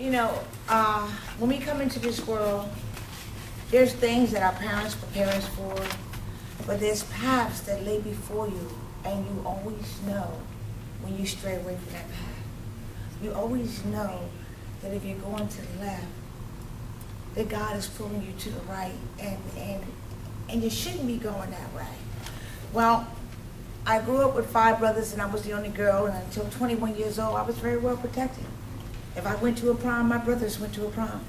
You know, when we come into this world, there's things that our parents prepare us for, but there's paths that lay before you, and you always know when you stray away from that path. You always know that if you're going to the left, that God is pulling you to the right, and you shouldn't be going that way. Well, I grew up with 5 brothers, and I was the only girl, and until 21 years old, I was very well protected. If I went to a prom, my brothers went to a prom.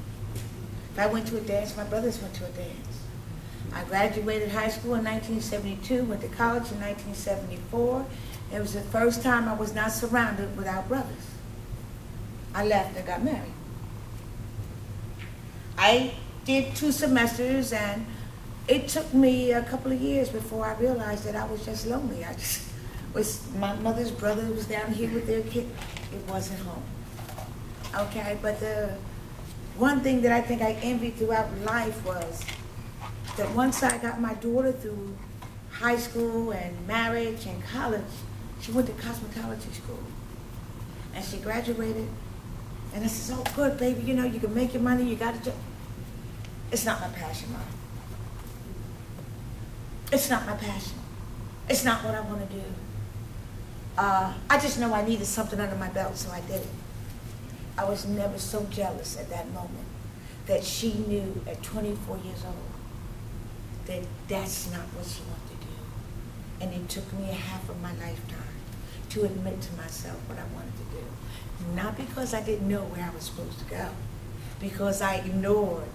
If I went to a dance, my brothers went to a dance. I graduated high school in 1972, went to college in 1974. It was the first time I was not surrounded without brothers. I left and got married. I did 2 semesters, and it took me a couple of years before I realized that I was just lonely. I just was, my mother's brother was down here with their kid. It wasn't home. Okay, but the one thing that I think I envied throughout life was that once I got my daughter through high school and marriage and college, she went to cosmetology school. And she graduated, and I said, oh, good, baby, you know, you can make your money, you got to do. It's not my passion, Mom. It's not my passion. It's not what I want to do. I just know I needed something under my belt, so I did it. I was never so jealous at that moment that she knew at 24 years old that that's not what she wanted to do. And it took me half of my lifetime to admit to myself what I wanted to do. Not because I didn't know where I was supposed to go, because I ignored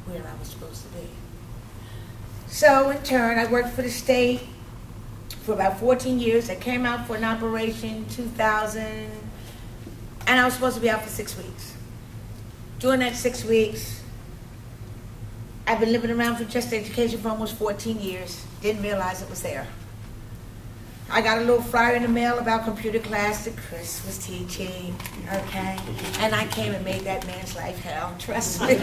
where I was supposed to be. So in turn, I worked for the state for about 14 years. I came out for an operation 2000, and I was supposed to be out for 6 weeks. During that 6 weeks, I've been living around for just education for almost 14 years. Didn't realize it was there. I got a little flyer in the mail about computer class that Chris was teaching, okay? And I came and made that man's life hell, trust me.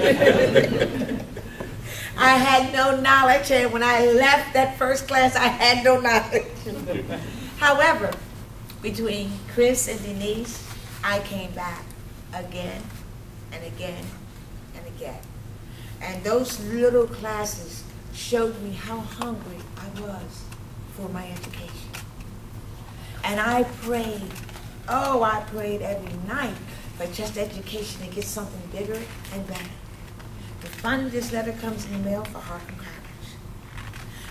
I had no knowledge, and when I left that first class, I had no knowledge. However, between Chris and Denise, I came back again and again and again. And those little classes showed me how hungry I was for my education. And I prayed, oh, I prayed every night for just education to get something bigger and better. But finally this letter comes in the mail for Harkham College.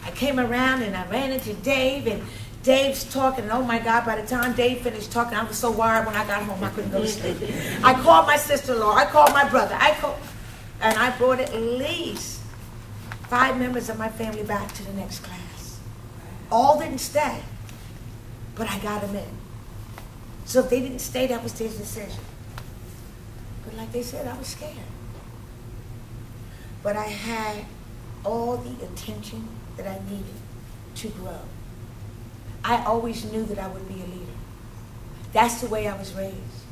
I came around and I ran into Dave, and Dave's talking, and oh my God, by the time Dave finished talking, I was so wired when I got home I couldn't go to sleep. I called my sister-in-law, I called my brother, and I brought at least 5 members of my family back to the next class. All didn't stay, but I got them in. So if they didn't stay, that was their decision. But like they said, I was scared. But I had all the attention that I needed to grow. I always knew that I would be a leader. That's the way I was raised.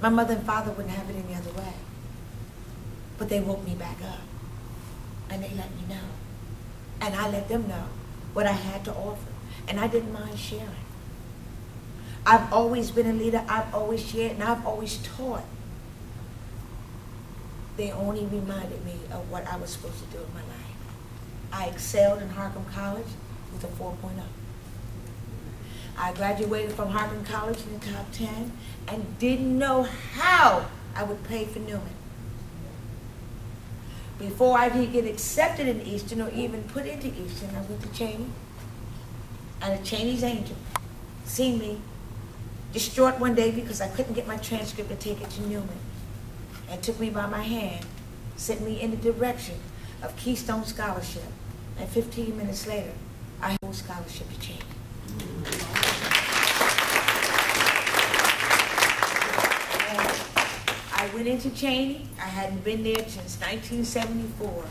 My mother and father wouldn't have it any other way. But they woke me back up, and they let me know. And I let them know what I had to offer, and I didn't mind sharing. I've always been a leader, I've always shared, and I've always taught. They only reminded me of what I was supposed to do in my life. I excelled in Harkham College with a 4.0. I graduated from Harkham College in the top 10 and didn't know how I would pay for Newman. Before I could get accepted in Eastern or even put into Eastern, I went to Cheney. And a Cheney's angel seen me distraught one day because I couldn't get my transcript to take it to Newman, and took me by my hand, sent me in the direction of Keystone Scholarship, and 15 minutes later, I had a scholarship to Cheney. And I went into Cheney. I hadn't been there since 1974.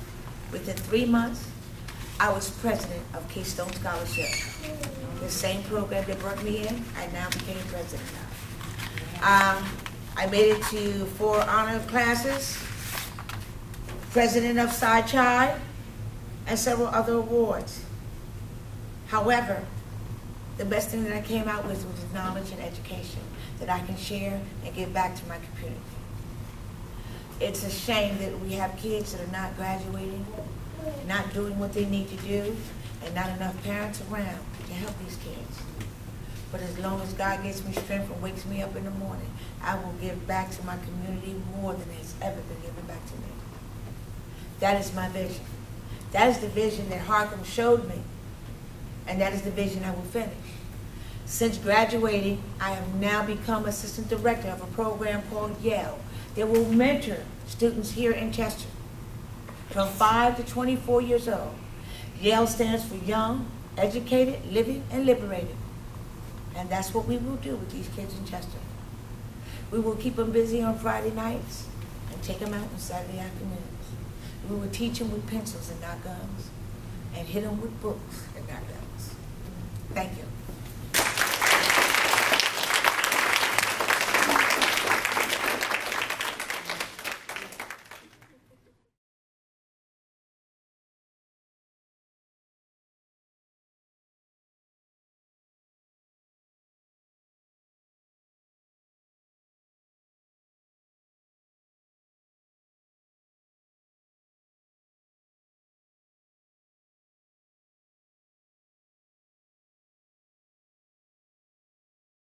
Within 3 months, I was president of Keystone Scholarship. The same program that brought me in, I now became president of. I made it to 4 honor classes, president of Psi Chi, and several other awards. However, the best thing that I came out with was knowledge and education that I can share and give back to my community. It's a shame that we have kids that are not graduating, not doing what they need to do, and not enough parents around to help these kids. But as long as God gives me strength and wakes me up in the morning, I will give back to my community more than has ever been given back to me. That is my vision. That is the vision that Harkham showed me, and that is the vision I will finish. Since graduating, I have now become assistant director of a program called Yale that will mentor students here in Chester from 5 to 24 years old. Yale stands for Young, Educated, Living, and Liberated. And that's what we will do with these kids in Chester. We will keep them busy on Friday nights and take them out on Saturday afternoons. We will teach them with pencils and not guns, and hit them with books and not guns. Thank you.